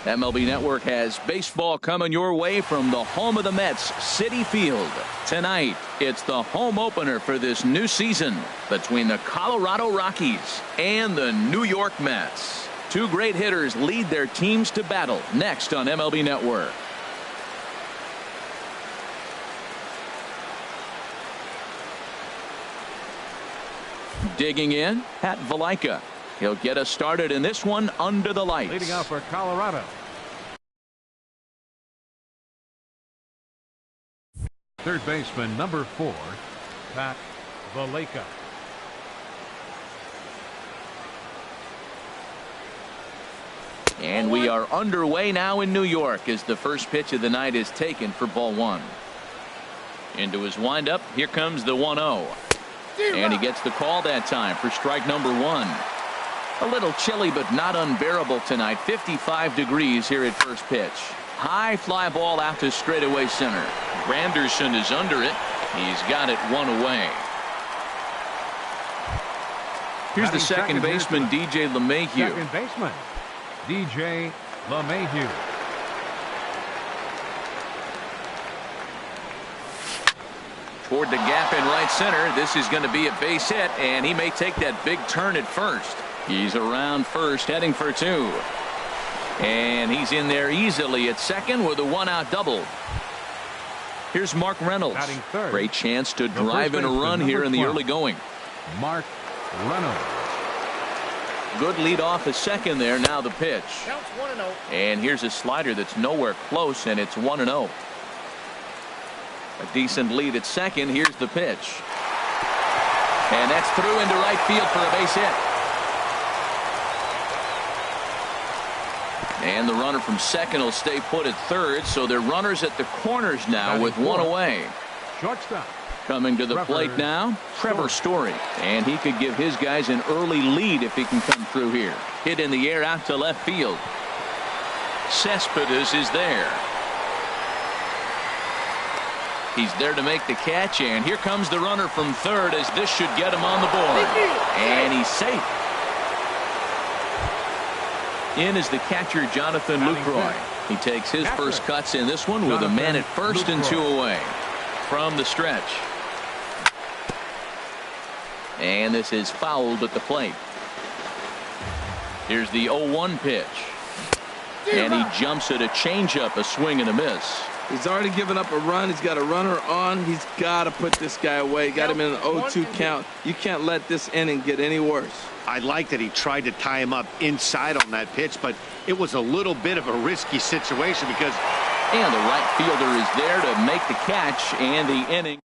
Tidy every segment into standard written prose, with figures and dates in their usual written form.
MLB Network has baseball coming your way from the home of the Mets, Citi Field. Tonight, it's the home opener for this new season between the Colorado Rockies and the New York Mets. Two great hitters lead their teams to battle next on MLB Network. Digging in, Pat Valaika. He'll get us started in this one under the lights. Leading off for Colorado. Third baseman, number 4, Pat Valaika. And we are underway now in New York as the first pitch of the night is taken for ball 1. Into his windup, here comes the 1-0. And he gets the call that time for strike number 1. A little chilly but not unbearable tonight. 55 degrees here at first pitch. High fly ball out to straightaway center. Granderson is under it. He's got it 1 away. Here's the second baseman, DJ LeMahieu. Second baseman, DJ LeMahieu. Toward the gap in right center. This is going to be a base hit, and he may take that big turn at first. He's around first, heading for 2. And he's in there easily at second with a 1-out double. Here's Mark Reynolds. Great chance to drive in a run here in the early going. Mark Reynolds. Good lead off at second there. Now the pitch. Counts 1-0. And here's a slider that's nowhere close, and it's 1-0. A decent lead at second. Here's the pitch. And that's through into right field for a base hit. And the runner from second will stay put at third, so they're runners at the corners now with 1 away. Shortstop. Coming to the plate now, Trevor Story. And he could give his guys an early lead if he can come through here. Hit in the air out to left field. Cespedes is there. He's there to make the catch, and here comes the runner from third as this should get him on the board. And he's safe. In is the catcher, Jonathan Lucroy. He takes his first cuts in this one with a man at first and 2 away. From the stretch. And this is fouled at the plate. Here's the 0-1 pitch. And he jumps at a changeup, a swing and a miss. He's already given up a run. He's got a runner on. He's got to put this guy away. Got him in an 0-2 count. You can't let this inning get any worse. I like that he tried to tie him up inside on that pitch, but it was a little bit of a risky situation because. And the right fielder is there to make the catch, and the inning.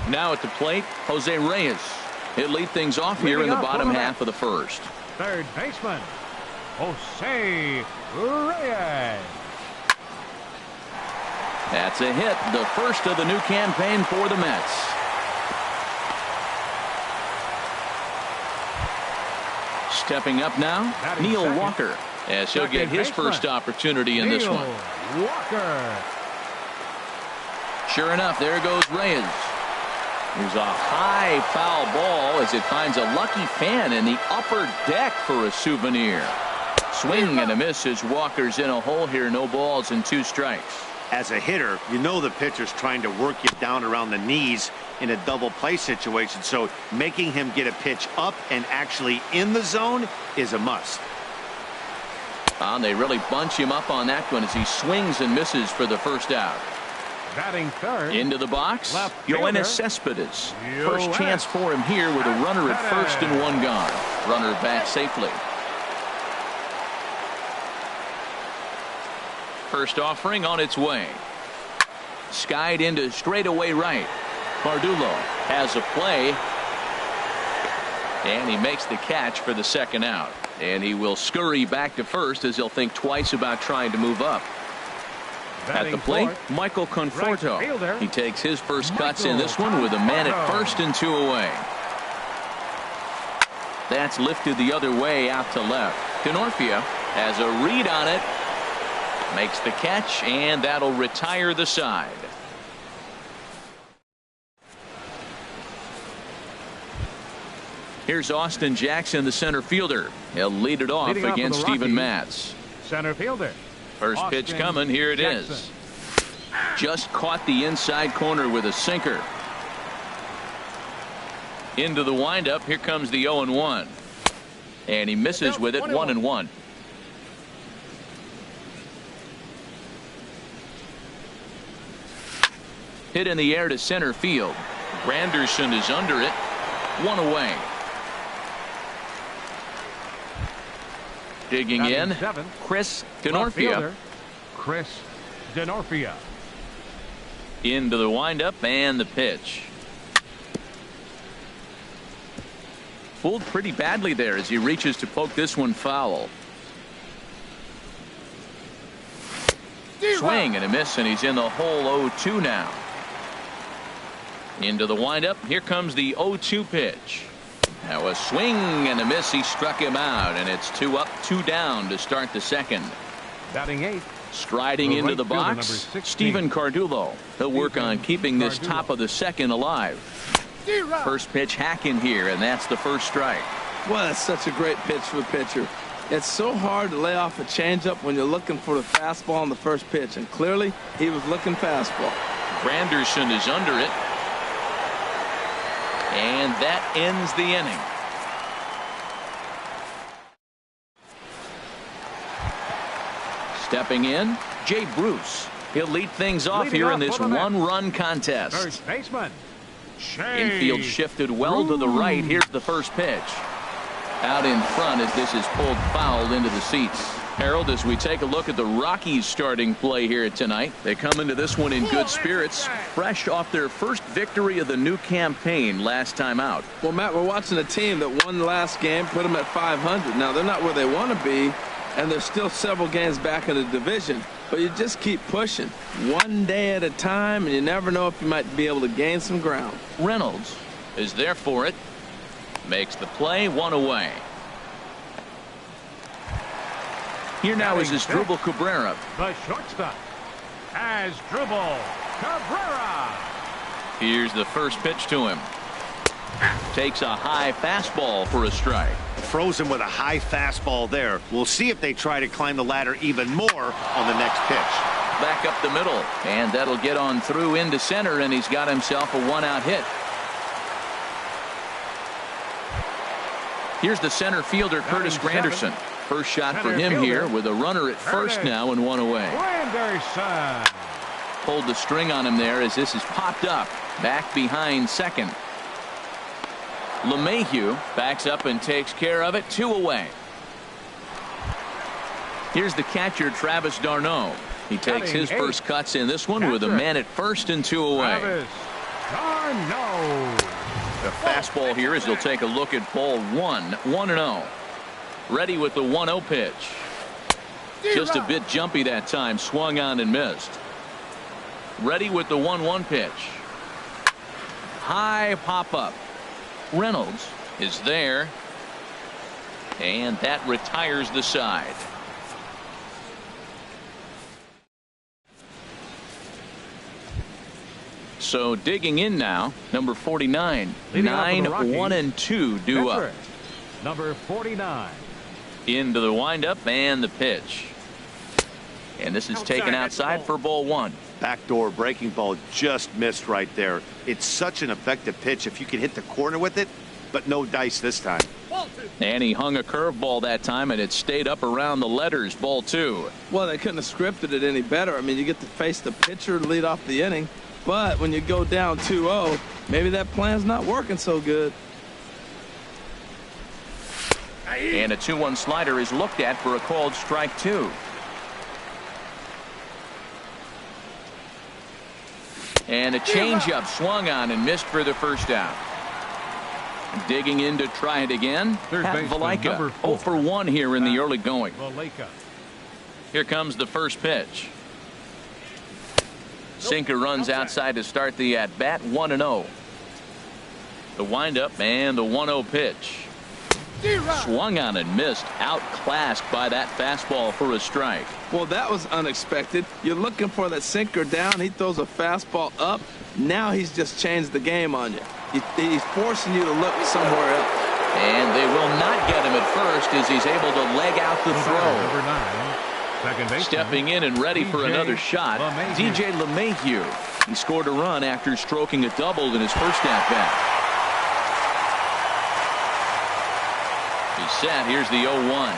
Now at the plate, Jose Reyes. He'll lead things off here in the bottom half of the first. Third baseman, Jose Reyes. That's a hit, the first of the new campaign for the Mets. Stepping up now, Neil Walker, as he'll get his first opportunity in this one. Walker. Sure enough, there goes Reyes. Here's a high foul ball as it finds a lucky fan in the upper deck for a souvenir. Swing and a miss as Walker's in a hole here. No balls and 2 strikes. As a hitter, you know the pitcher's trying to work you down around the knees in a double play situation, so making him get a pitch up and actually in the zone is a must. And they really bunch him up on that one as he swings and misses for the first out. Batting third. Into the box, Yoenis Cespedes. First Yoenis. chance for him here with a runner at first and 1 gone. Runner back safely. First offering on its way. Skied into straightaway right. Bardulo has a play. And he makes the catch for the second out. And he will scurry back to first as he'll think twice about trying to move up. At the plate, Michael Conforto. He takes his first cuts in this one with a man at first and 2 away. That's lifted the other way out to left. Denorfia has a read on it. Makes the catch, and that'll retire the side. Here's Austin Jackson, the center fielder. He'll lead it off against Steven Matz. Center fielder. First pitch coming. Here it is. Just caught the inside corner with a sinker. Into the windup. Here comes the 0-1. And he misses with it. 1-1. Hit in the air to center field. Granderson is under it. 1 away. Digging in, Chris Denorfia. Chris Denorfia. Into the windup and the pitch. Fooled pretty badly there as he reaches to poke this one foul. Swing and a miss, and he's in the hole. 0-2 now. Into the windup. Here comes the 0-2 pitch. Now a swing and a miss. He struck him out, and it's 2 up, 2 down to start the second. Batting 8. Striding into the box, Stephen Cardullo. He'll work on keeping this top of the second alive. First pitch hacking here, and that's the first strike. Well, that's such a great pitch for the pitcher. It's so hard to lay off a changeup when you're looking for the fastball on the first pitch, and clearly he was looking fastball. Granderson is under it. And that ends the inning. Stepping in, Jay Bruce. He'll lead things off here in this one-run contest. First baseman. Infield shifted well to the right. Here's the first pitch. Out in front as this is pulled foul into the seats. Harold, as we take a look at the Rockies starting play here tonight, they come into this one in good spirits, fresh off their first victory of the new campaign last time out. Well, Matt, we're watching a team that won the last game, put them at 500. Now, they're not where they want to be, and they're still several games back in the division, but you just keep pushing one day at a time, and you never know if you might be able to gain some ground. Reynolds is there for it. Makes the play. 1 away. Here now is Asdrubal Cabrera. The shortstop, Asdrubal Cabrera. Here's the first pitch to him. Takes a high fastball for a strike. Frozen with a high fastball there. We'll see if they try to climb the ladder even more on the next pitch. Back up the middle, and that'll get on through into center, and he's got himself a 1-out hit. Here's the center fielder, Curtis Granderson. First shot for him here with a runner at first now and 1 away. Granderson. Pulled the string on him there as this is popped up. Back behind second. LeMahieu backs up and takes care of it. 2 away. Here's the catcher, Travis d'Arnaud. He takes his first cuts in this one with a man at first and 2 away. Travis d'Arnaud. The fastball here as he'll take a look at ball 1. 1-0. Ready with the 1-0 pitch. Just a bit jumpy that time. Swung on and missed. Ready with the 1-1 pitch. High pop-up. Reynolds is there. And that retires the side. So digging in now, number 49. 9-1-2 due up. Number 49. Into the windup and the pitch. And this is taken outside for ball 1. Backdoor breaking ball just missed right there. It's such an effective pitch if you can hit the corner with it, but no dice this time. And he hung a curveball that time, and it stayed up around the letters. Ball 2. Well, they couldn't have scripted it any better. I mean, you get to face the pitcher to lead off the inning, but when you go down 2-0, maybe that plan's not working so good. And a 2-1 slider is looked at for a called strike 2. And a changeup swung on and missed for the first out. Digging in to try it again. Pat Valaika. 0 for 1 here in the early going. Here comes the first pitch. Sinker runs outside to start the at bat. 1-0. The windup and the 1-0 pitch. Swung on and missed. Outclassed by that fastball for a strike. Well, that was unexpected. You're looking for that sinker down. He throws a fastball up. Now he's just changed the game on you. He's forcing you to look somewhere else. And they will not get him at first as he's able to leg out the throw. Number 9, second baseman. Stepping in and ready for another shot, DJ LeMahieu. He scored a run after stroking a double in his first at-bat. He's set. Here's the 0-1.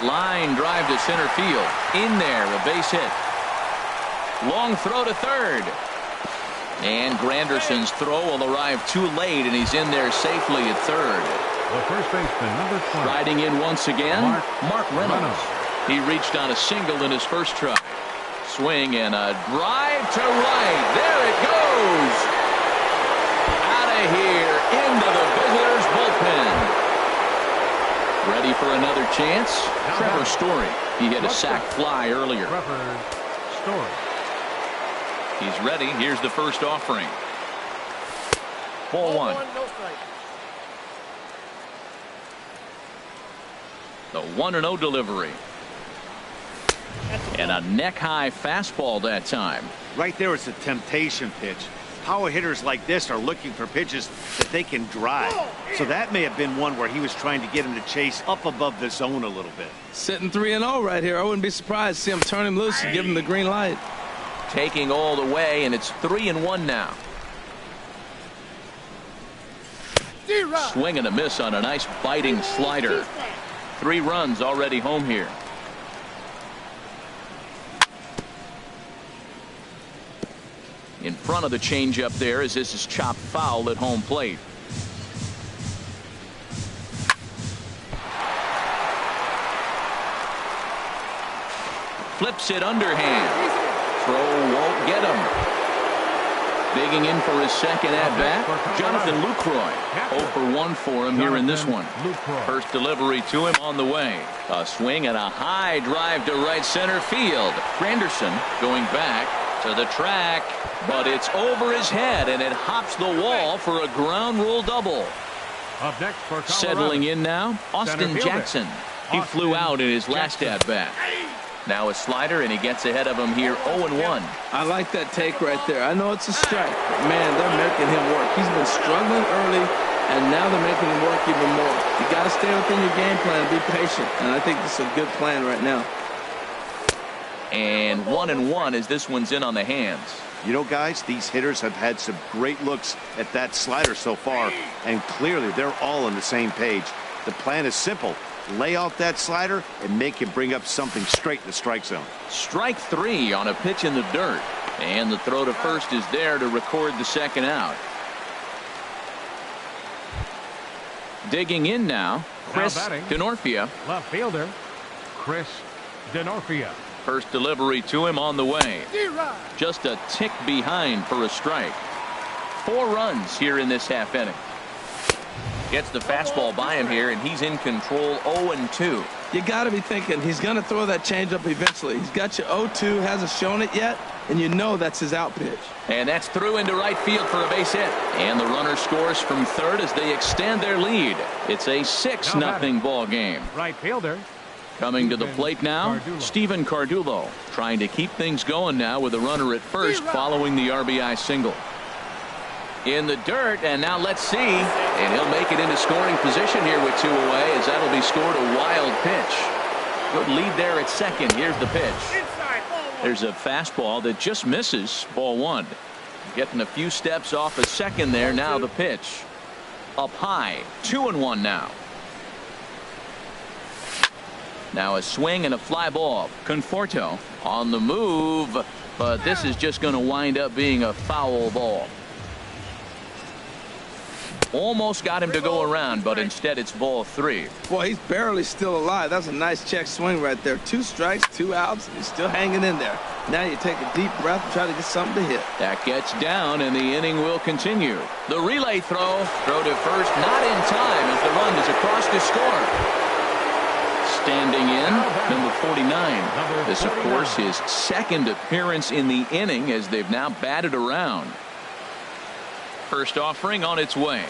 Line drive to center field. In there, a base hit. Long throw to third. And Granderson's throw will arrive too late, and he's in there safely at third. The first baseman, number 20. Riding in once again, Mark Reynolds. He reached on a single in his first try. Swing and a drive to right. There it goes. Out of here into the visitors' bullpen. Ready for another chance? Trevor Story. He hit a sac fly earlier. Trevor Story. He's ready. Here's the first offering. Ball one. The 1-0 delivery. And a neck-high fastball that time. Right there, it's a temptation pitch. Power hitters like this are looking for pitches that they can drive. So that may have been one where he was trying to get him to chase up above the zone a little bit. Sitting 3-0 right here. I wouldn't be surprised to see him turn him loose and give him the green light. Taking all the way, and it's 3-1 now. Swing and a miss on a nice biting slider. 3 runs already home here. In front of the changeup there as this is chopped foul at home plate. Flips it underhand. Throw won't get him. Digging in for his second at-bat, Jonathan Lucroy. 0 for 1 for him here in this one. First delivery to him on the way. A swing and a high drive to right center field. Granderson going back to the track, but it's over his head, and it hops the wall for a ground rule double. Up next for Colorado. Settling in now, Austin Jackson. He flew out in his last at-bat. Now a slider, and he gets ahead of him here 0-1. I like that take right there. I know it's a strike, but man, they're making him work. He's been struggling early, and now they're making him work even more. You got to stay within your game plan and be patient, and I think this is a good plan right now. And 1-1 as this one's in on the hands. You know, guys, these hitters have had some great looks at that slider so far, and clearly they're all on the same page. The plan is simple. Lay off that slider and make him bring up something straight in the strike zone. Strike 3 on a pitch in the dirt. And the throw to first is there to record the second out. Digging in now, Chris Denorfia. Left fielder, Chris Denorfia. First delivery to him on the way. Just a tick behind for a strike. 4 runs here in this half inning. Gets the fastball by him here, and he's in control 0-2. You got to be thinking he's going to throw that changeup eventually. He's got you 0-2, hasn't shown it yet, and you know that's his out pitch. And that's through into right field for a base hit. And the runner scores from third as they extend their lead. It's a 6-0 ball game. Right fielder. Coming to the plate now, Stephen Cardullo, trying to keep things going now with a runner at first following the RBI single. In the dirt, and now let's see. And he'll make it into scoring position here with 2 away as that'll be scored a wild pitch. Good lead there at second. Here's the pitch. There's a fastball that just misses. Ball 1. Getting a few steps off at second there. Now the pitch. Up high. 2-1 now. Now a swing and a fly ball. Conforto on the move, but this is just going to wind up being a foul ball. Almost got him to go around, but instead it's ball 3. Boy, he's barely still alive. That's a nice check swing right there. 2 strikes, 2 outs, and he's still hanging in there. Now you take a deep breath and try to get something to hit. That gets down, and the inning will continue. The relay throw to first, not in time as the run is across to score. Standing in, number 49. This, of course, his second appearance in the inning as they've now batted around. First offering on its way.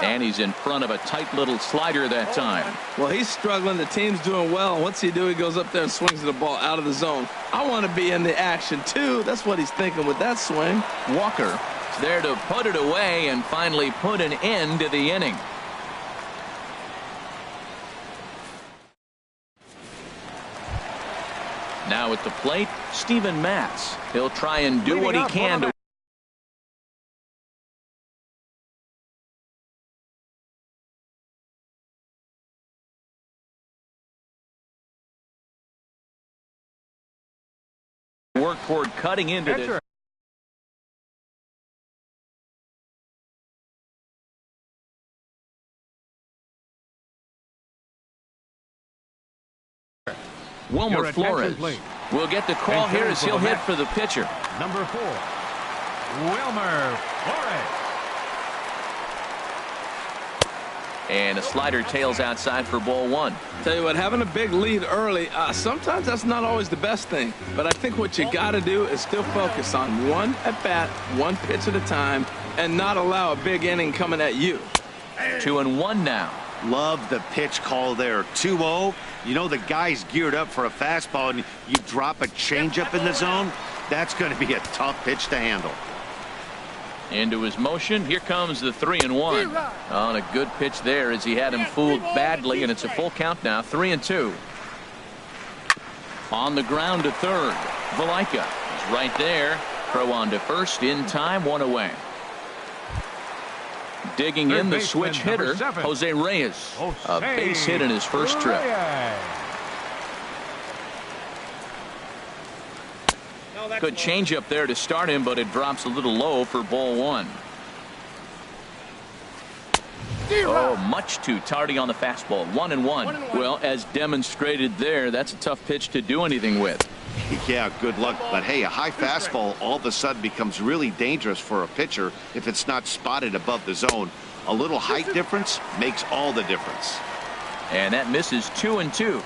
And he's in front of a tight little slider that time. Well, he's struggling. The team's doing well. And what's he do? He goes up there and swings the ball out of the zone. I want to be in the action, too. That's what he's thinking with that swing. Walker is there to put it away and finally put an end to the inning. Now at the plate, Steven Matz. He'll try and do what he can to work toward cutting into this. Wilmer Flores will get the call here as he'll hit for the pitcher. Number 4, Wilmer Flores. And a slider tails outside for ball 1. Tell you what, having a big lead early, sometimes that's not always the best thing. But I think what you got to do is still focus on one at bat, one pitch at a time, and not allow a big inning coming at you. 2-1 now. Love the pitch call there. 2-0. You know the guy's geared up for a fastball, and you drop a changeup in the zone. That's going to be a tough pitch to handle. Into his motion. Here comes the 3-1. On a good pitch there as he had him fooled badly, and it's a full count now. 3-2. On the ground to third. Valaika is right there. Throw on to first in time. 1 away. Digging in the switch hitter, Jose Reyes. A base hit in his first trip. Good changeup there to start him, but it drops a little low for ball 1. Oh, much too tardy on the fastball. 1-1. Well, as demonstrated there, that's a tough pitch to do anything with. Yeah, good luck. But hey, a high fastball all of a sudden becomes really dangerous for a pitcher if it's not spotted above the zone. A little height difference makes all the difference. And that misses. 2-2.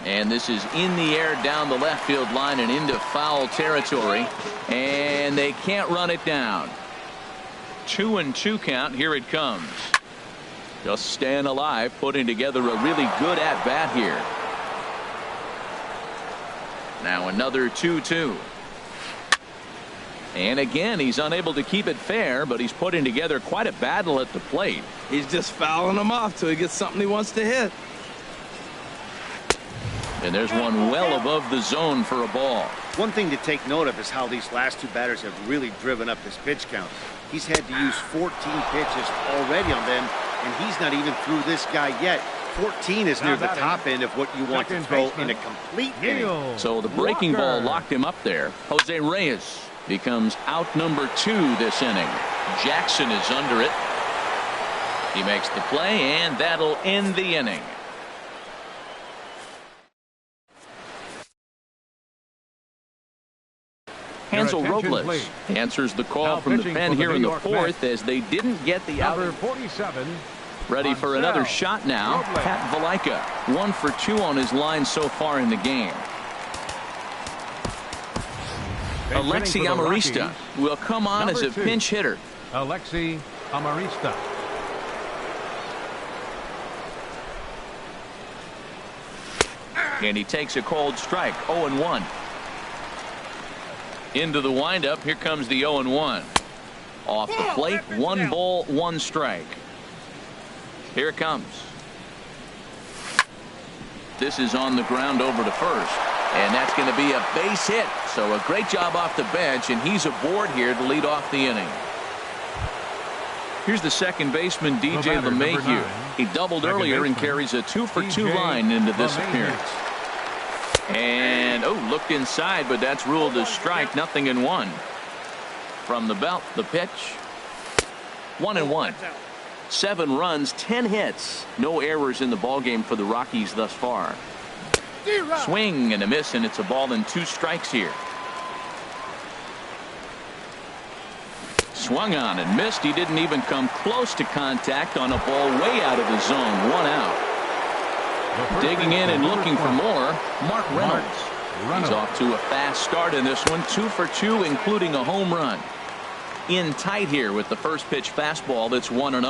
And this is in the air down the left field line and into foul territory. And they can't run it down. 2-2 count. Here it comes. Just staying alive, putting together a really good at-bat here. Now another 2-2. And again, he's unable to keep it fair, but he's putting together quite a battle at the plate. He's just fouling them off till he gets something he wants to hit. And there's one well above the zone for a ball. One thing to take note of is how these last two batters have really driven up his pitch count. He's had to use 14 pitches already on them, and he's not even through this guy yet. 14 is near the top end of what you want to throw in a complete inning. So the breaking ball locked him up there. Jose Reyes becomes out number 2 this inning. Jackson is under it. He makes the play, and that'll end the inning. Hansel Robles answers the call from the pen here in the 4th as they didn't get the out. Number 47. Ready for another shot now. Pat Valaika, 1 for 2 on his line so far in the game. Alexi Amarista will come on as a pinch hitter. Alexi Amarista. And he takes a cold strike. 0-1. Into the windup. Here comes the 0-1. Off the plate. 1 ball, 1 strike. Here it comes. This is on the ground over to first. And that's going to be a base hit. So a great job off the bench, and he's aboard here to lead off the inning. Here's the second baseman, DJ LeMahieu. He doubled earlier and carries a 2 for 2 line into this appearance. And, looked inside, but that's ruled as strike. 0-1. From the belt, the pitch. 1-1. 7 runs, 10 hits. No errors in the ballgame for the Rockies thus far. Swing and a miss, and it's a ball and 2 strikes here. Swung on and missed. He didn't even come close to contact on a ball way out of the zone. 1 out. Digging in and looking for more, Mark Reynolds. He's off to a fast start in this one. 2 for 2, including a home run. In tight here with the first pitch fastball that's 1-0.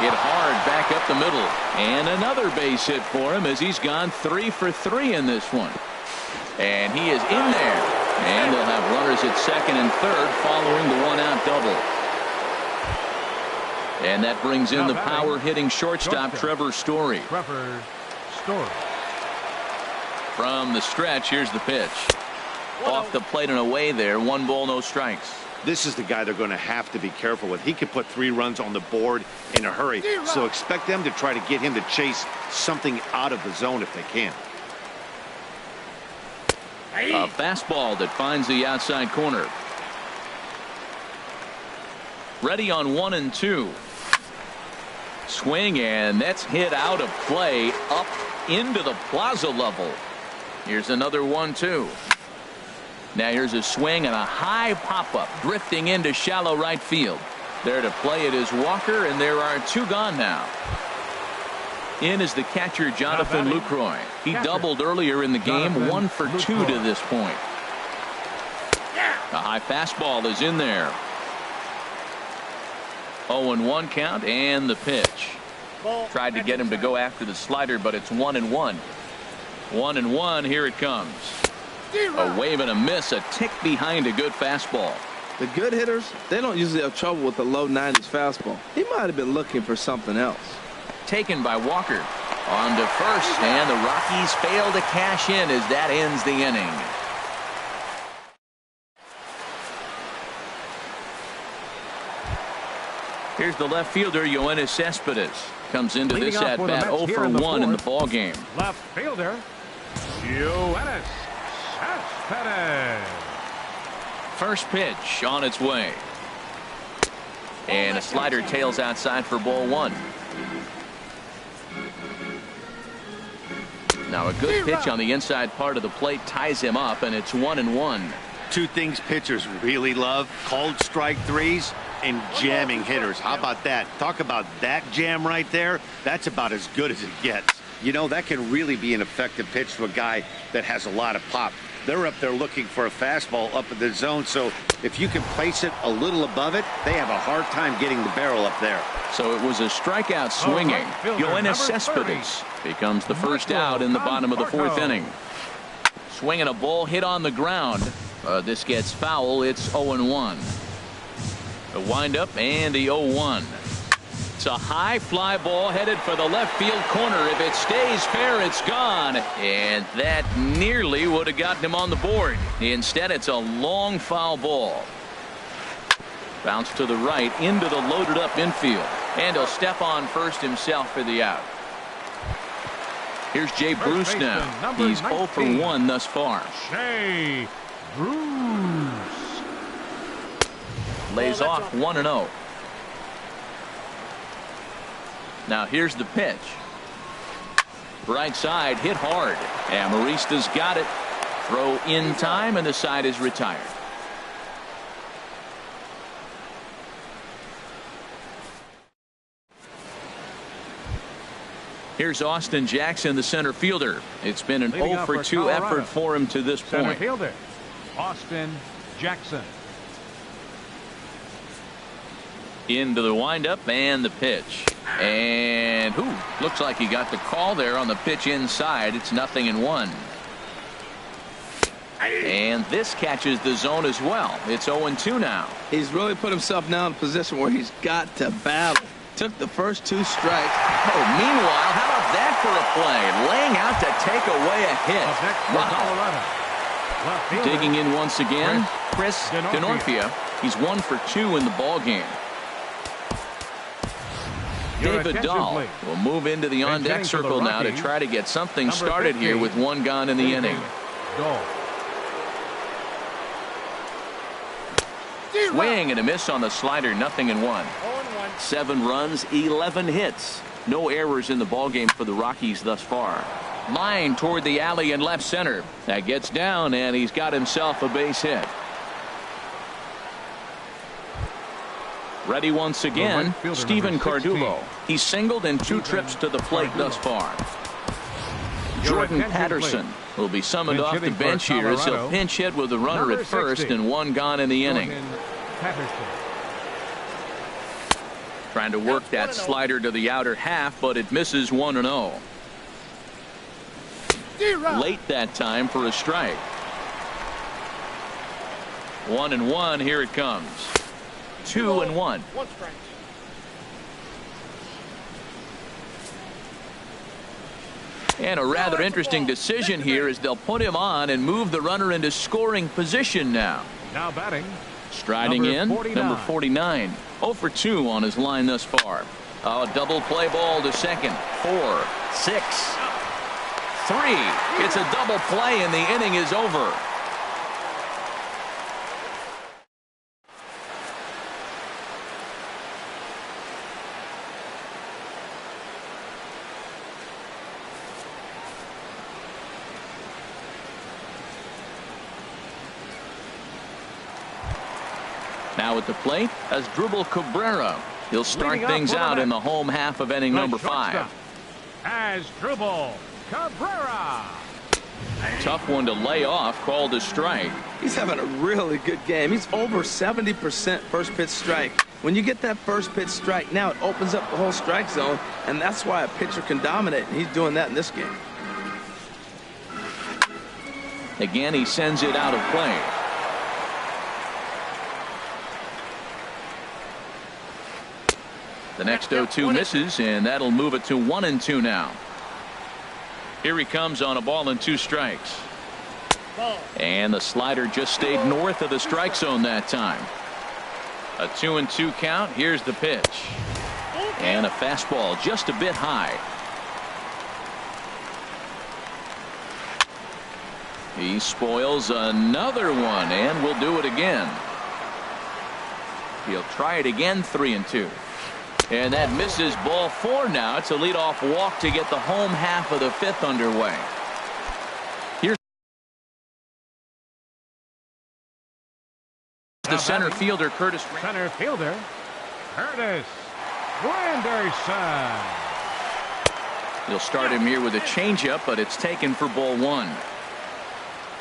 Hit hard back up the middle. And another base hit for him as he's gone 3 for 3 in this one. And he is in there. And they'll have runners at second and third following the 1-out double. And that brings in the power hitting shortstop Trevor Story. From the stretch, here's the pitch. Off the plate and away there. 1 ball, no strikes. This is the guy they're going to have to be careful with. He could put 3 runs on the board in a hurry. So expect them to try to get him to chase something out of the zone if they can. A fastball that finds the outside corner. Ready on 1 and 2. Swing, and that's hit out of play up into the plaza level. Here's another 1-2. Now here's a swing and a high pop-up drifting into shallow right field. There to play it is Walker, and there are 2 gone now. In is the catcher Jonathan Lucroy. He doubled earlier in the game, 1 for 2 to this point. A high fastball is in there. 0-1 count, and the pitch. Tried to get him to go after the slider, but it's 1-1. 1-1, here it comes. A wave and a miss, a tick behind a good fastball. The good hitters, they don't usually have trouble with the low 90s fastball. He might have been looking for something else. Taken by Walker. On to first, and the Rockies fail to cash in as that ends the inning. Here's the left fielder, Yoenis Cespedes. Comes into this at bat 0 for 1 in the ball game. Left fielder, Yoenis Cespedes. First pitch on its way. And a slider tails outside for ball 1. Now a good pitch on the inside part of the plate ties him up, and it's 1-1. 2 things pitchers really love: called strike threes and jamming hitters. How about that? Talk about that jam right there. That's about as good as it gets. You know, that can really be an effective pitch to a guy that has a lot of pop. They're up there looking for a fastball up in the zone, so if you can place it a little above it, they have a hard time getting the barrel up there. So it was a strikeout swinging. Yoenis Cespedes becomes the first out in the bottom of the 4th inning. Swinging a ball hit on the ground. This gets foul. It's 0-1. A windup and the 0-1. It's a high fly ball headed for the left field corner. If it stays fair, it's gone. And that nearly would have gotten him on the board. Instead, it's a long foul ball. Bounce to the right into the loaded up infield. And he'll step on first himself for the out. Here's Jay Bruce now. He's 0 for 1 thus far. Jay Bruce Lays off 1-0. Now here's the pitch. Right side hit hard. Amarista's got it. Throw in time, and the side is retired. Here's Austin Jackson, the center fielder. It's been an 0 for 2 effort for him to this point. Center fielder, Austin Jackson. Into the windup and the pitch. And looks like he got the call there on the pitch inside. It's 0-1. And this catches the zone as well. It's 0-2 now. He's really put himself now in a position where he's got to battle. Took the first 2 strikes. Oh, meanwhile, how about that for a play? Laying out to take away a hit. Wow. Digging in once again, Chris Denorfia. He's 1 for 2 in the ball game. David Dahl will move into the on-deck circle now to try to get something started here with 1 gone in the inning. Swing and a miss on the slider, 0-1. 7 runs, 11 hits. No errors in the ballgame for the Rockies thus far. Line toward the alley in left center. That gets down, and he's got himself a base hit. Ready once again, Steven Cardulo. He's singled in 2 trips to the plate thus far. Jordan Patterson will be summoned off the bench here as he'll pinch hit with the runner at first and 1 gone in the inning. Trying to work that slider to the outer half, but it misses 1-0. Late that time for a strike. 1-1, here it comes. 2-1. And a rather interesting decision here as they'll put him on and move the runner into scoring position now. Now batting. Striding in, number 49. 0 for 2 on his line thus far. A double play ball to second. 4, 6, 3. It's a double play and the inning is over. Now at the plate, Asdrubal Cabrera. He'll start things out in the home half of inning number 5. Asdrubal Cabrera. Tough one to lay off, called a strike. He's having a really good game. He's over 70% first pitch strike. When you get that first pitch strike, now it opens up the whole strike zone, and that's why a pitcher can dominate, and he's doing that in this game. Again, he sends it out of play. The next 0-2 misses, and that'll move it to 1-2 now. Here he comes on a ball and 2 strikes. And the slider just stayed north of the strike zone that time. A 2-2 count. Here's the pitch. And a fastball just a bit high. He spoils another one, and will do it again. He'll try it again, 3-2. And that misses, ball 4 now. It's a leadoff walk to get the home half of the 5th underway. Here's the center fielder, Curtis. Center fielder, Curtis Granderson. He'll start him here with a changeup, but it's taken for ball 1.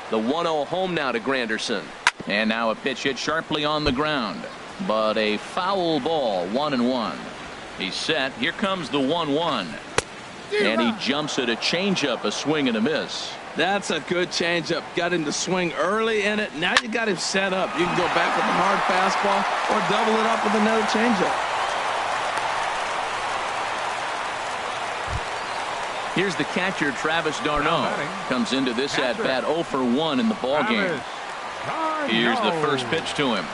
The 1-0 home now to Granderson. And now a pitch hit sharply on the ground. But a foul ball, 1-1. He's set. Here comes the 1-1. And he jumps at a changeup, a swing and a miss. That's a good changeup. Got him to swing early in it. Now you got him set up. You can go back with a hard fastball or double it up with another changeup. Here's the catcher, Travis d'Arnaud. Comes into this at bat 0 for 1 in the ball game. Here's the first pitch to him.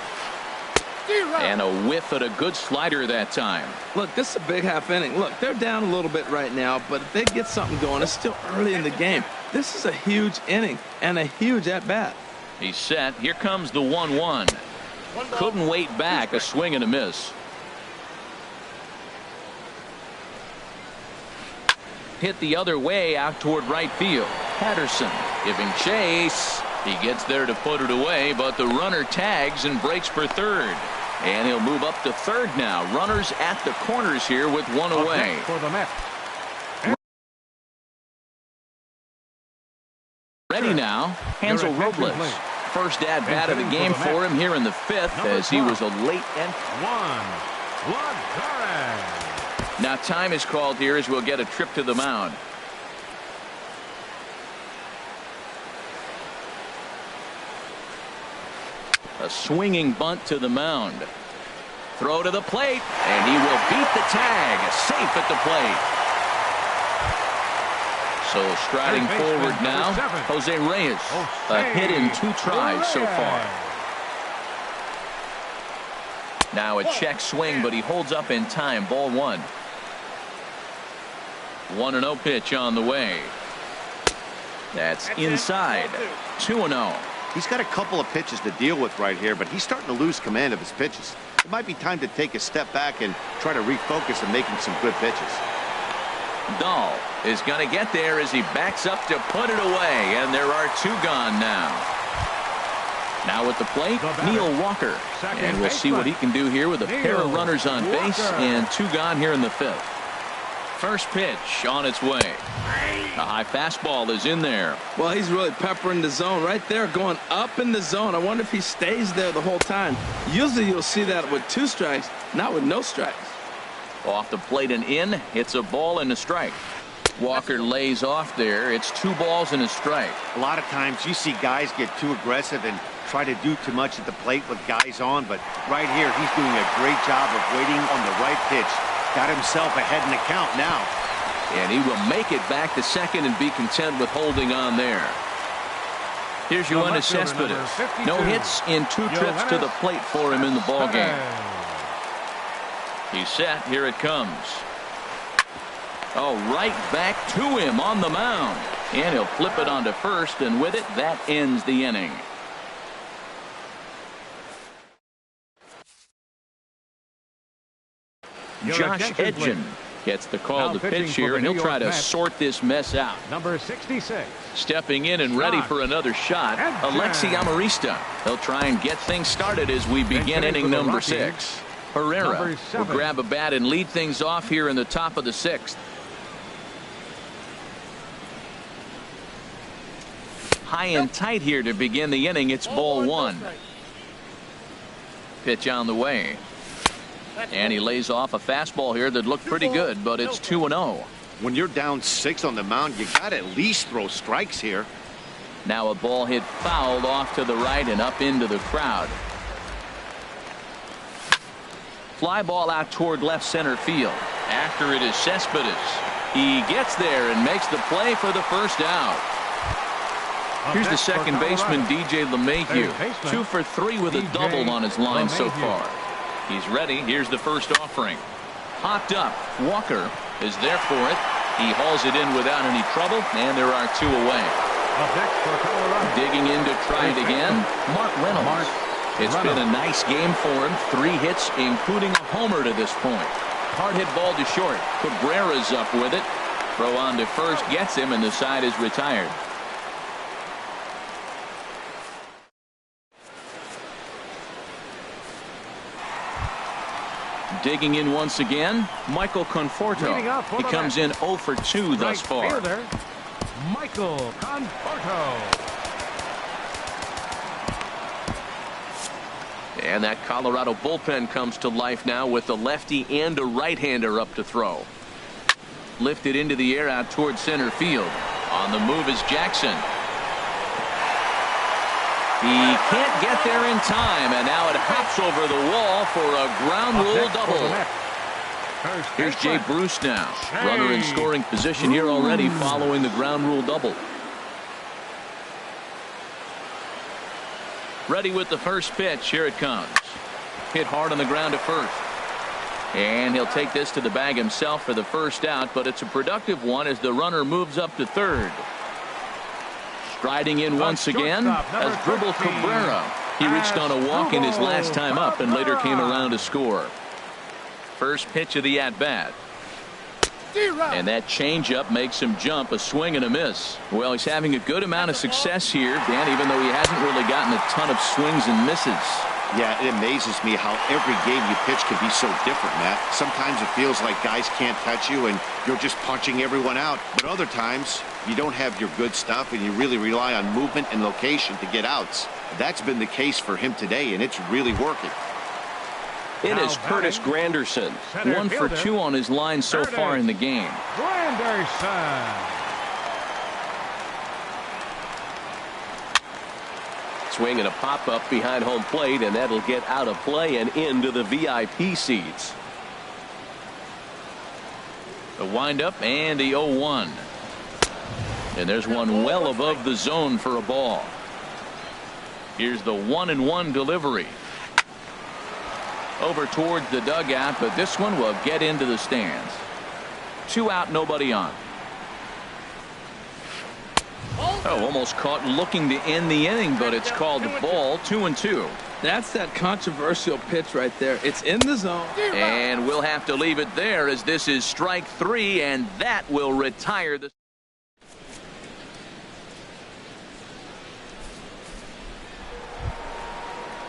And a whiff at a good slider that time. Look, this is a big half inning. Look, they're down a little bit right now, but if they get something going, it's still early in the game. This is a huge inning and a huge at-bat. He's set. Here comes the 1-1. Couldn't wait back. A swing and a miss. Hit the other way out toward right field. Patterson giving chase. He gets there to put it away, but the runner tags and breaks for third. And he'll move up to third now. Runners at the corners here with 1 away. For the Mets. Ready now, Hansel Robles. First at bat of the game for him here in the 5th as he was a late entry. Now time is called here as we'll get a trip to the mound. A swinging bunt to the mound. Throw to the plate, and he will beat the tag. Safe at the plate. So striding forward now, Jose Reyes. A hit in 2 tries so far. Now a check swing, but he holds up in time. Ball 1. 1-0 pitch on the way. That's inside. 2-0. He's got a couple of pitches to deal with right here, but he's starting to lose command of his pitches. It might be time to take a step back and try to refocus on making some good pitches. Dahl is going to get there as he backs up to put it away, and there are 2 gone now. Now at the plate, Neil Walker, and we'll see what he can do here with a pair of runners on base and 2 gone here in the 5th. First pitch on its way. A high fastball is in there. Well, he's really peppering the zone right there, going up in the zone. I wonder if he stays there the whole time. Usually you'll see that with 2 strikes, not with no strikes. Off the plate and in. It's a ball and a strike. Walker lays off there. It's 2 balls and a strike. A lot of times you see guys get too aggressive and try to do too much at the plate with guys on, but right here he's doing a great job of waiting on the right pitch. Got himself ahead in the count now. And he will make it back to second and be content with holding on there. Here's Yoenis Cespedes. No hits in 2 trips to the plate for him in the ballgame. He's set. Here it comes. Oh, right back to him on the mound. And he'll flip it onto first, and with it, that ends the inning. Josh Edgen gets the call to pitch here, and he'll try to sort this mess out. Number 66. Stepping in and ready for another shot, Alexi Amarista. He'll try and get things started as we begin inning number 6. Herrera will grab a bat and lead things off here in the top of the 6th. High and tight here to begin the inning. It's ball 1. Pitch on the way. And he lays off a fastball here that looked pretty good, but it's 2-0. When you're down 6 on the mound, you got to at least throw strikes here. Now a ball hit fouled off to the right and up into the crowd. Fly ball out toward left center field. After it is Cespedes. He gets there and makes the play for the first out. Here's the second baseman, DJ LeMahieu. 2 for 3 with a double on his line so far. He's ready. Here's the first offering. Hopped up. Walker is there for it. He hauls it in without any trouble, and there are 2 away. Digging in to try it again, Mark Reynolds. It's been a nice game for him. 3 hits, including a homer to this point. Hard hit ball to short. Cabrera's up with it. Throw on to first gets him, and the side is retired. Digging in once again, Michael Conforto. He comes in 0 for 2 thus far. Michael Conforto. And that Colorado bullpen comes to life now with a lefty and a right-hander up to throw. Lifted into the air out toward center field. On the move is Jackson. He can't get there in time, and now it hops over the wall for a ground rule double. Here's Jay Bruce now. Runner in scoring position here already following the ground rule double. Ready with the first pitch. Here it comes. Hit hard on the ground to first. And he'll take this to the bag himself for the first out, but it's a productive one as the runner moves up to third. Striding in once again as Dribble Cabrera. He reached on a walk in his last time up and later came around to score. First pitch of the at-bat. And that changeup makes him jump. A swing and a miss. Well, he's having a good amount of success here, Dan, even though he hasn't really gotten a ton of swings and misses. Yeah, it amazes me how every game you pitch can be so different, Matt. Sometimes it feels like guys can't touch you and you're just punching everyone out. But other times, you don't have your good stuff and you really rely on movement and location to get outs. That's been the case for him today, and it's really working. It is Curtis Granderson. 1 for 2 on his line so far in the game. Granderson. Swing and a pop-up behind home plate, and that'll get out of play and into the VIP seats. The windup and the 0-1. And there's one well above the zone for a ball. Here's the 1-1 delivery. Over towards the dugout, but this one will get into the stands. 2 out, nobody on. Oh, almost caught looking to end the inning, but it's called ball. 2-2. That's that controversial pitch right there. It's in the zone. And we'll have to leave it there as this is strike 3, and that will retire the.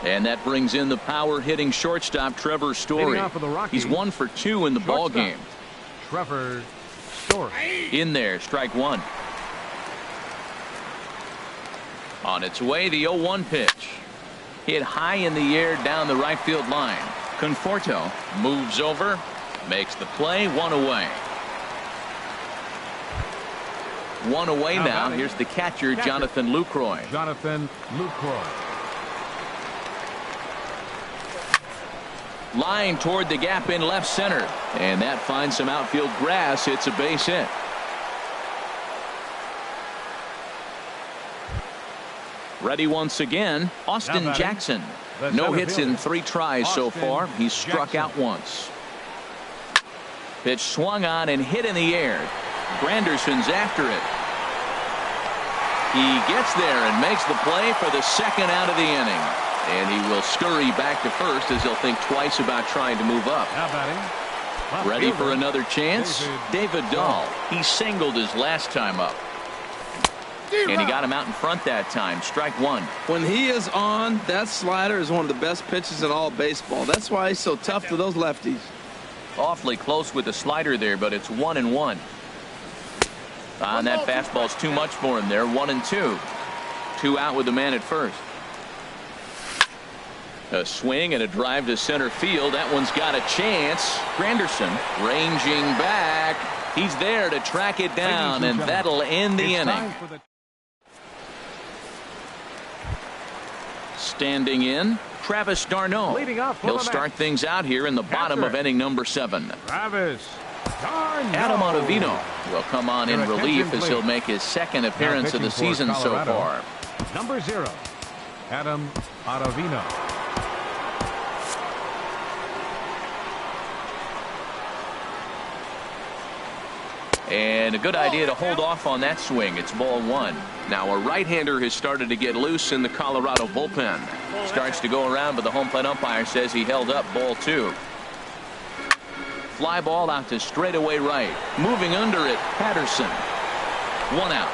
And that brings in the power hitting shortstop Trevor Story. He's 1 for 2 in the ball game. Trevor Story. In there, strike 1. On its way, the 0-1 pitch. Hit high in the air down the right field line. Conforto moves over, makes the play, 1 away. 1 away now. Here's the catcher, Jonathan Lucroy. Jonathan Lucroy. Line toward the gap in left center. And that finds some outfield grass. It's a base hit. Ready once again, Austin Jackson. No hits in 3 tries so far. He's struck out once. Pitch swung on and hit in the air. Granderson's after it. He gets there and makes the play for the second out of the inning. And he will scurry back to first as he'll think twice about trying to move up. Ready for another chance? David Dahl. He singled his last time up. And he got him out in front that time. Strike one. When he is on, that slider is one of the best pitches in all of baseball. That's why he's so tough to those lefties. Awfully close with the slider there, but it's 1-1. And that fastball's too much for him there. 1-2. 2 out with the man at first. A swing and a drive to center field. That one's got a chance. Granderson ranging back. He's there to track it down, and that'll end the inning. Standing in, Travis d'Arnaud. He'll start things out here in the bottom of inning number 7. Travis d'Arnaud. Adam Ottavino will come on in relief as he'll make his second appearance of the season so far. Number 0, Adam Ottavino. And a good idea to hold off on that swing. It's ball 1. Now a right-hander has started to get loose in the Colorado bullpen. Starts to go around, but the home plate umpire says he held up. Ball 2. Fly ball out to straightaway right. Moving under it, Patterson. 1 out.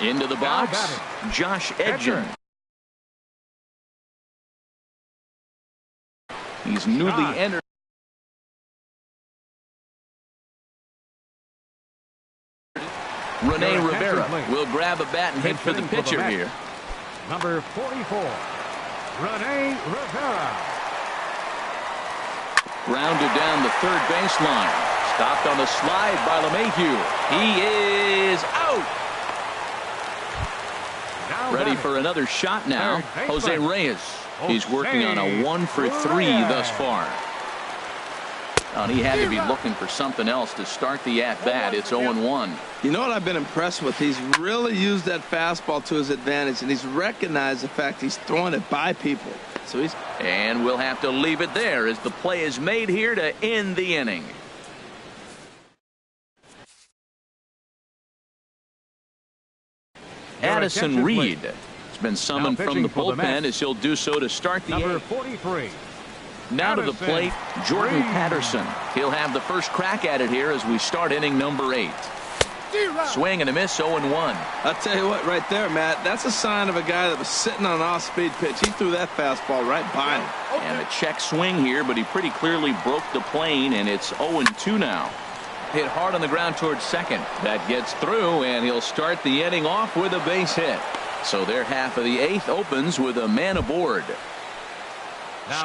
Into the box, Josh Edgen. He's newly entered. Rene Rivera will grab a bat and hit for the pitcher here. Number 44, Rene Rivera. Grounded down the third baseline. Stopped on the slide by LeMahieu. He is out. Ready for another shot now. Jose Reyes. He's working on a 1 for 3 thus far. And he had to be looking for something else to start the at-bat. It's 0-1. You know what I've been impressed with? He's really used that fastball to his advantage, and he's recognized the fact he's throwing it by people. So he's. And we'll have to leave it there as the play is made here to end the inning. Addison Reed has been summoned from the bullpen as he'll do so to start the Number eighth. 43. Now to the plate, Jordan Patterson. He'll have the first crack at it here as we start inning number 8. Swing and a miss, 0-1. I'll tell you what, right there, Matt, that's a sign of a guy that was sitting on an off-speed pitch. He threw that fastball right by him. And a check swing here, but he pretty clearly broke the plane, and it's 0-2 now. Hit hard on the ground towards second. That gets through, and he'll start the inning off with a base hit. So their half of the 8th opens with a man aboard.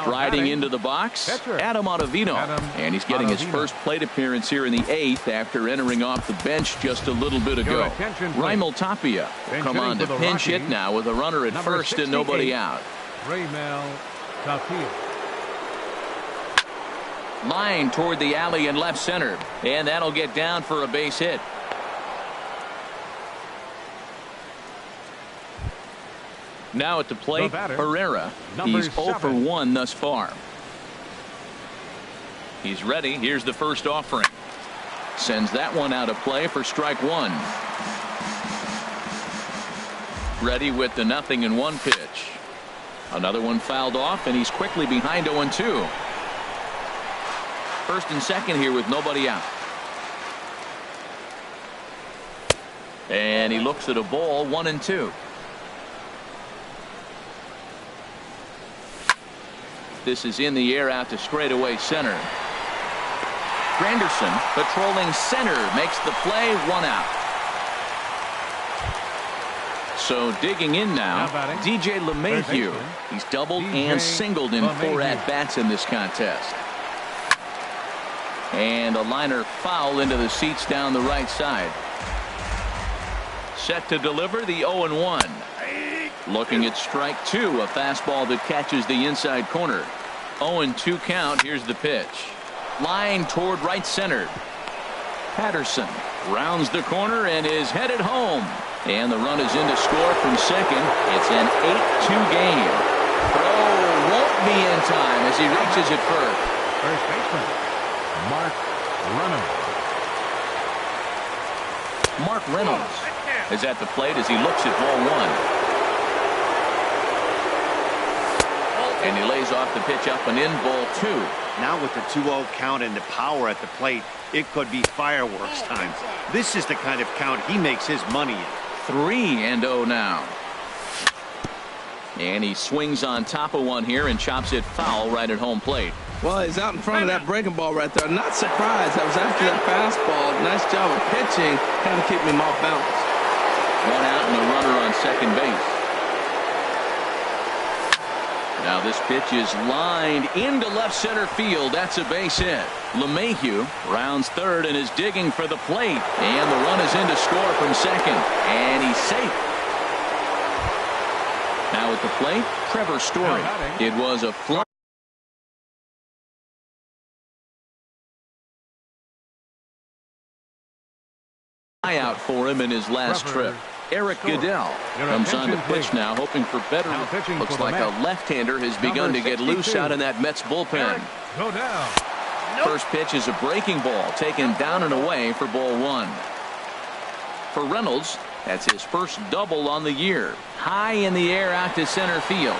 Striding into the box, Adam Ottavino. And he's getting his first plate appearance here in the 8th after entering off the bench just a little bit ago. Raimel Tapia will come on to pinch hit now with a runner at first and nobody out. Raimel Tapia. Line toward the alley in left center. And that'll get down for a base hit. Now at the plate, Herrera. He's 0 for 1 thus far. He's ready. Here's the first offering. Sends that one out of play for strike 1. Ready with the 0-1 pitch. Another one fouled off, and he's quickly behind 0-2. First and second here with nobody out. And he looks at a ball, 1-2. This is in the air out to straightaway center. Granderson patrolling center makes the play, 1 out. So digging in now, DJ LeMahieu. He's doubled and singled in 4 at-bats in this contest. And a liner foul into the seats down the right side. Set to deliver the 0-1. Looking at strike two, a fastball that catches the inside corner. 0-2 count. Here's the pitch. Line toward right center. Patterson rounds the corner and is headed home. And the run is in to score from second. It's an 8-2 game. Throw won't be in time as he reaches it first. First baseman, Mark Reynolds. Mark Reynolds is at the plate as he looks at ball one. And he lays off the pitch up and in, ball two. Now with the 2-0 count and the power at the plate, it could be fireworks time. This is the kind of count he makes his money in. 3-0 now. And he swings on top of one here and chops it foul right at home plate. Well, he's out in front of that breaking ball right there. Not surprised. That was after that fastball. Nice job of pitching. Kind of keep him off balance. One out and a runner on second base. Now this pitch is lined into left center field. That's a base hit. LeMahieu rounds third and is digging for the plate. And the run is in to score from second. And he's safe. Now at the plate, Trevor Story. It was a fly out for him in his last trip. Eric Goodell comes on to pitch now, hoping for better. Looks like a left-hander has begun to get loose out in that Mets bullpen. First pitch is a breaking ball taken down and away for ball one. For Reynolds, that's his first double on the year. High in the air out to center field.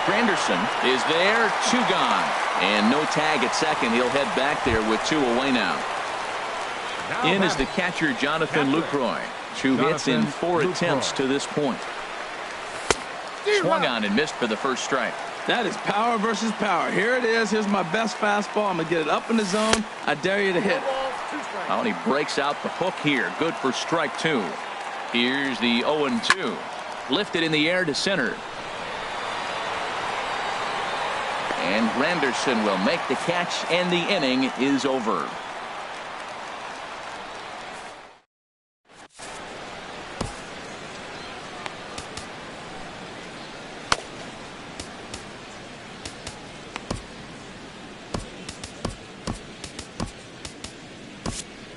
Granderson is there, two gone. And no tag at second. He'll head back there with two away now. In is the catcher, Jonathan Lucroy. 2 hits in 4 attempts to this point. Swung on and missed for the first strike. That is power versus power. Here it is. Here's my best fastball. I'm going to get it up in the zone. I dare you to hit. Oh, and he breaks out the hook here. Good for strike two. Here's the 0-2. Lifted in the air to center. And Granderson will make the catch, and the inning is over.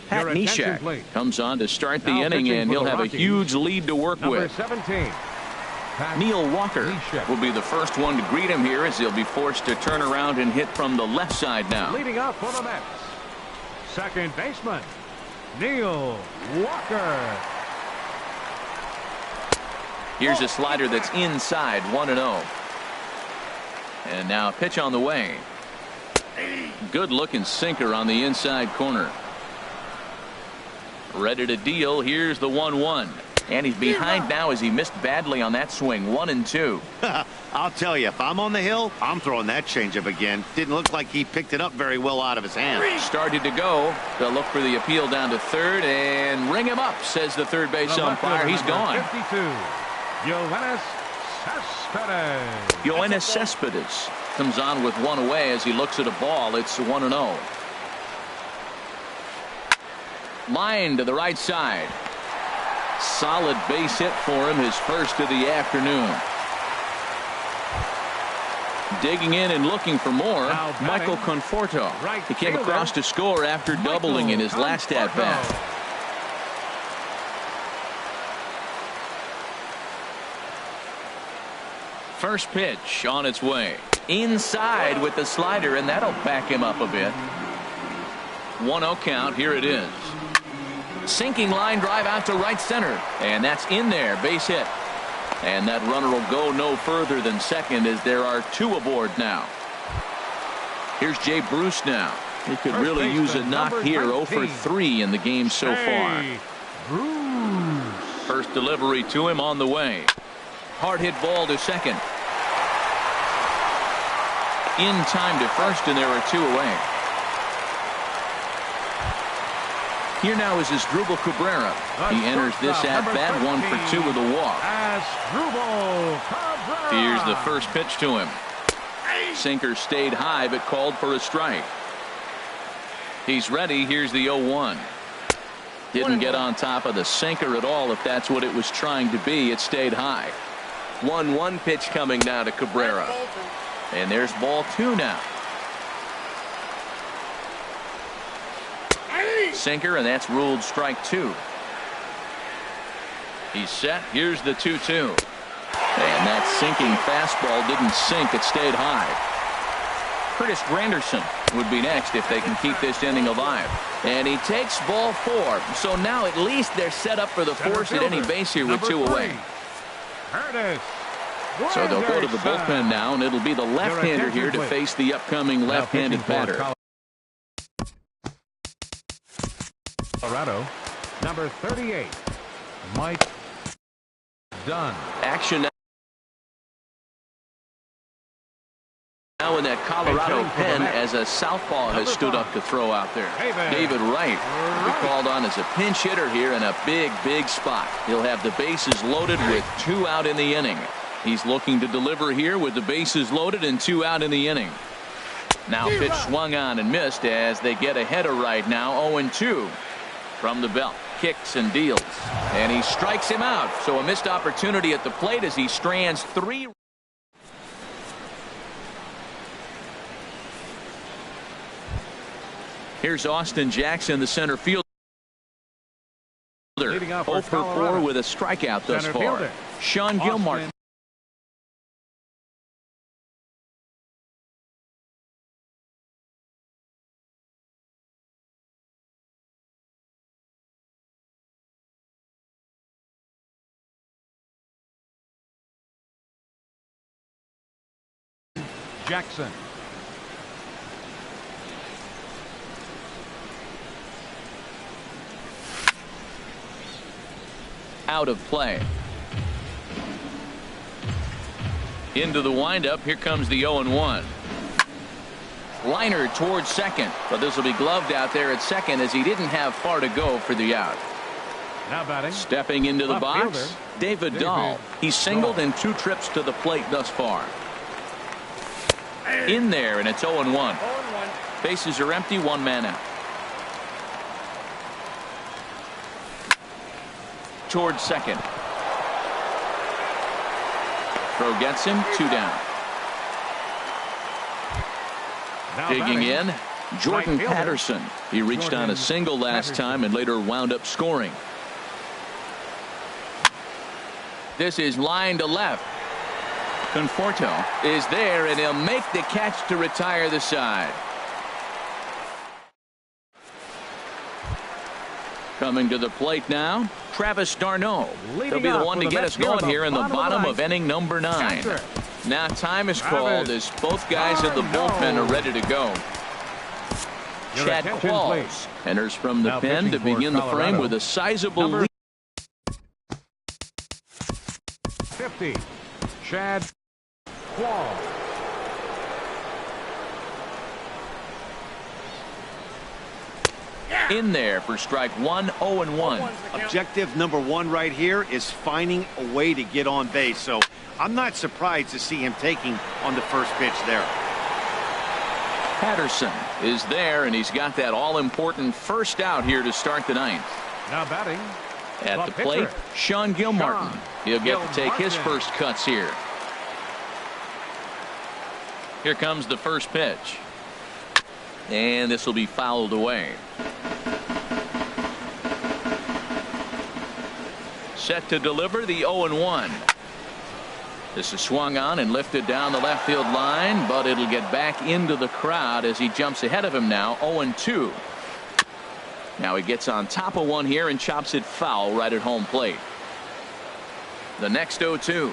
Pat Neshek comes on to start the inning, and he'll have a huge lead to work with. 17. Neil Walker will be the first one to greet him here as he'll be forced to turn around and hit from the left side now. Leading up for the Mets, second baseman, Neil Walker. Here's a slider that's inside, 1-0. And now a pitch on the way. Good looking sinker on the inside corner. Ready to deal. Here's the 1-1. And he's behind now as he missed badly on that swing. 1-2. I'll tell you, if I'm on the hill, I'm throwing that changeup again. Didn't look like he picked it up very well out of his hand. Started to go. They'll look for the appeal down to third and ring him up, says the third base umpire. He's gone. 52. Yoenis Cespedes. Yoenis Cespedes comes on with one away as he looks at a ball. It's 1-0. Line to the right side. Solid base hit for him, his first of the afternoon. Digging in and looking for more, Michael Conforto. He came across to score after doubling in his last at-bat. First pitch on its way. Inside with the slider, and that'll back him up a bit. 1-0 count. Here it is. Sinking line drive out to right center, and that's in there. Base hit. And that runner will go no further than second as there are two aboard now. Here's Jay Bruce now. He could really use a knock here. 0 for 3 in the game so far. First delivery to him on the way. Hard hit ball to second. In time to first, and there are two away. Here now is Asdrubal Cabrera. He enters this at-bat 1 for 2 with a walk. Here's the first pitch to him. Sinker stayed high but called for a strike. He's ready. Here's the 0-1. Didn't get on top of the sinker at all, if that's what it was trying to be. It stayed high. 1-1 pitch coming now to Cabrera. And there's ball 2 now. Sinker, and that's ruled strike 2. He's set. Here's the 2-2. And that sinking fastball didn't sink. It stayed high. Curtis Granderson would be next if they can keep this inning alive. And he takes ball 4. So now at least they're set up for the force at any base here with 2 away. So they'll go to the bullpen now, and it'll be the left-hander here to face the upcoming left-handed batter. Colorado, number 38, Mike Dunn. Action now in that Colorado pen as a southpaw has stood up to throw out there. David Wright called on as a pinch hitter here in a big spot. He'll have the bases loaded with 2 out in the inning. He's looking to deliver here with the bases loaded and 2 out in the inning. Now pitch swung on and missed as they get ahead of Wright now 0-2 from the belt. Kicks and deals, and he strikes him out. So a missed opportunity at the plate as he strands 3. Here's Austin Jackson, the center fielder. 0 for 4 with a strikeout thus far. Sean Gilmartin. Jackson. Out of play. Into the windup. Here comes the 0-1. Liner towards second, but this will be gloved out there at second as he didn't have far to go for the out. Now batting. Stepping into the box, fielder, David Dahl. He's singled in 2 trips to the plate thus far. In there, and it's 0-1. Bases are empty, 1 man out. Towards second. Throw gets him, 2 down. Now Digging batting. in, Jordan Right fielder. Patterson. He reached on a single last time and later wound up scoring. This is line to left. Conforto is there, and he'll make the catch to retire the side. Coming to the plate now, Travis d'Arnaud. He'll be the one to get us going here in the bottom of inning number 9. Now time is called as both guys in the bullpen are ready to go. Chad Qualls enters from the pen to begin the frame with a sizable lead. 50, Chad Qualls. In there for strike 1, 0-1. Objective number 1 right here is finding a way to get on base. So I'm not surprised to see him taking on the first pitch there. Patterson is there, and he's got that all-important first out here to start the 9th. Now batting. At the plate, Sean Gilmartin. He'll get to take his first cuts here. Here comes the first pitch. And this will be fouled away. Set to deliver the 0-1. This is swung on and lifted down the left field line, but it'll get back into the crowd as he jumps ahead of him now, 0-2. Now he gets on top of one here and chops it foul right at home plate. The next 0-2.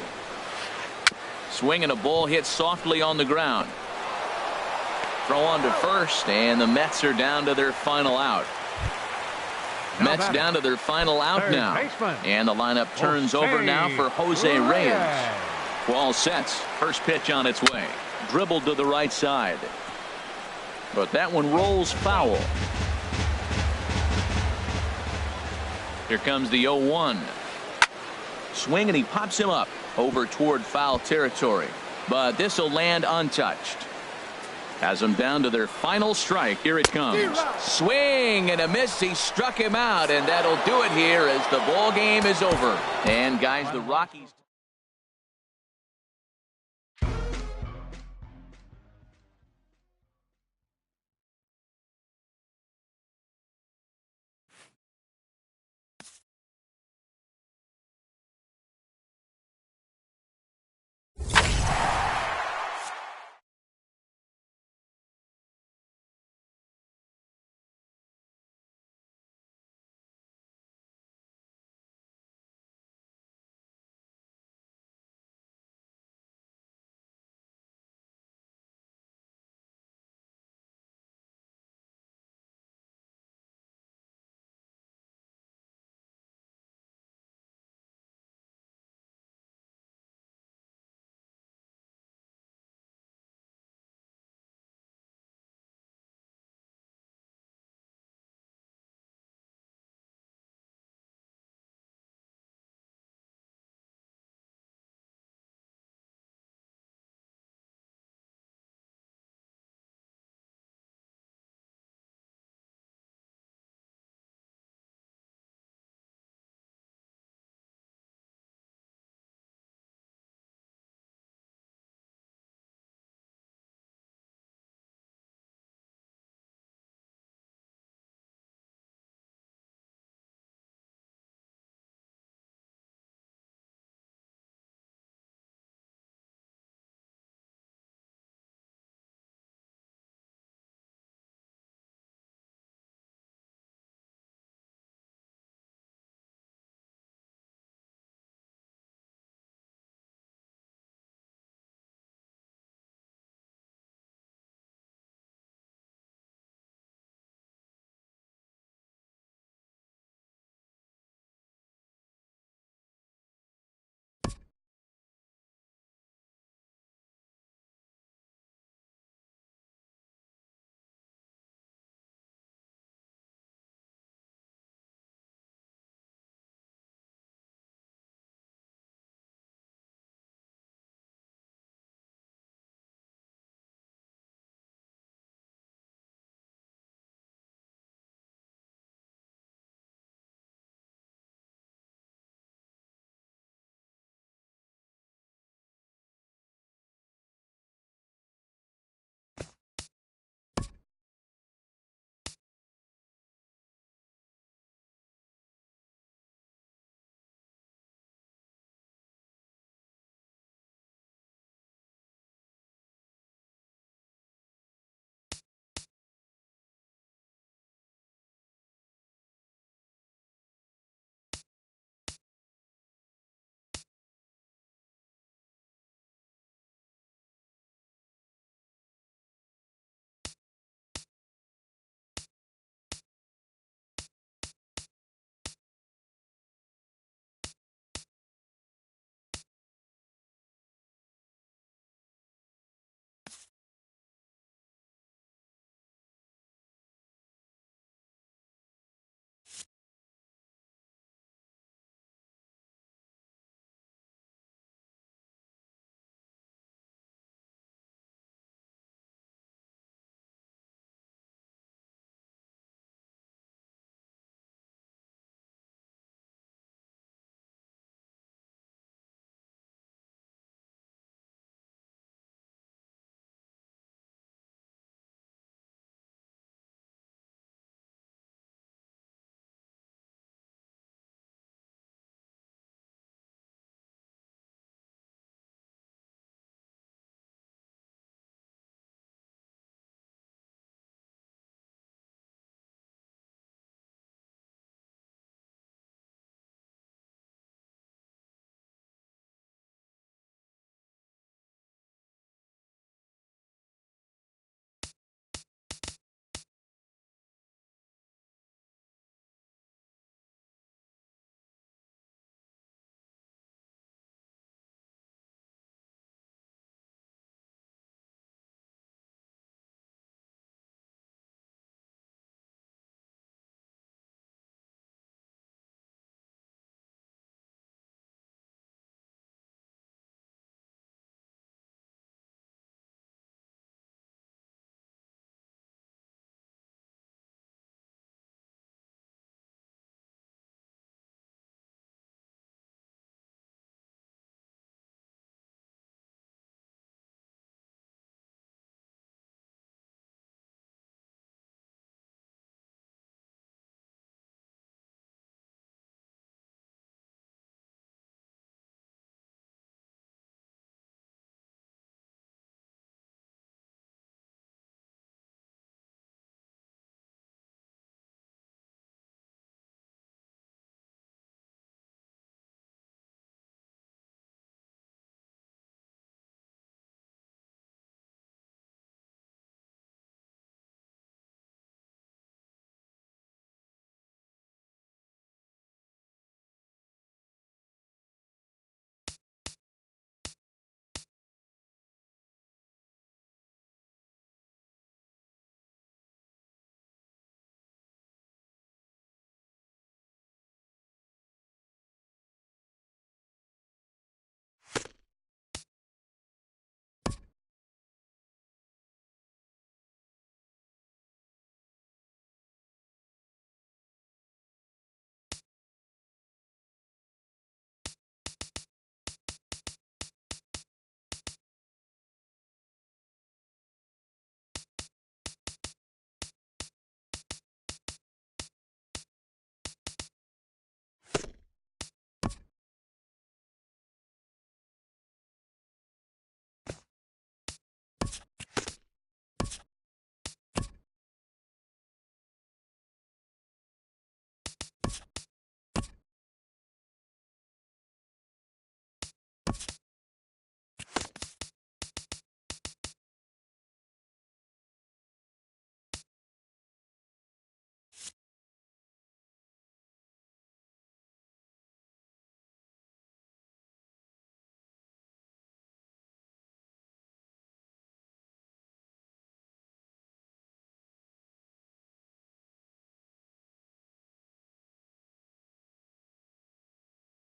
Swinging a ball hit softly on the ground. Throw on to first, and the Mets are down to their final out. Mets down to their final out now. And the lineup turns over now for Jose Reyes. Ball sets. First pitch on its way. Dribbled to the right side. But that one rolls foul. Here comes the 0-1. Swing, and he pops him up over toward foul territory. But this will land untouched. Has them down to their final strike. Here it comes. Swing and a miss. He struck him out, and that'll do it here as the ball game is over. And guys, the Rockies.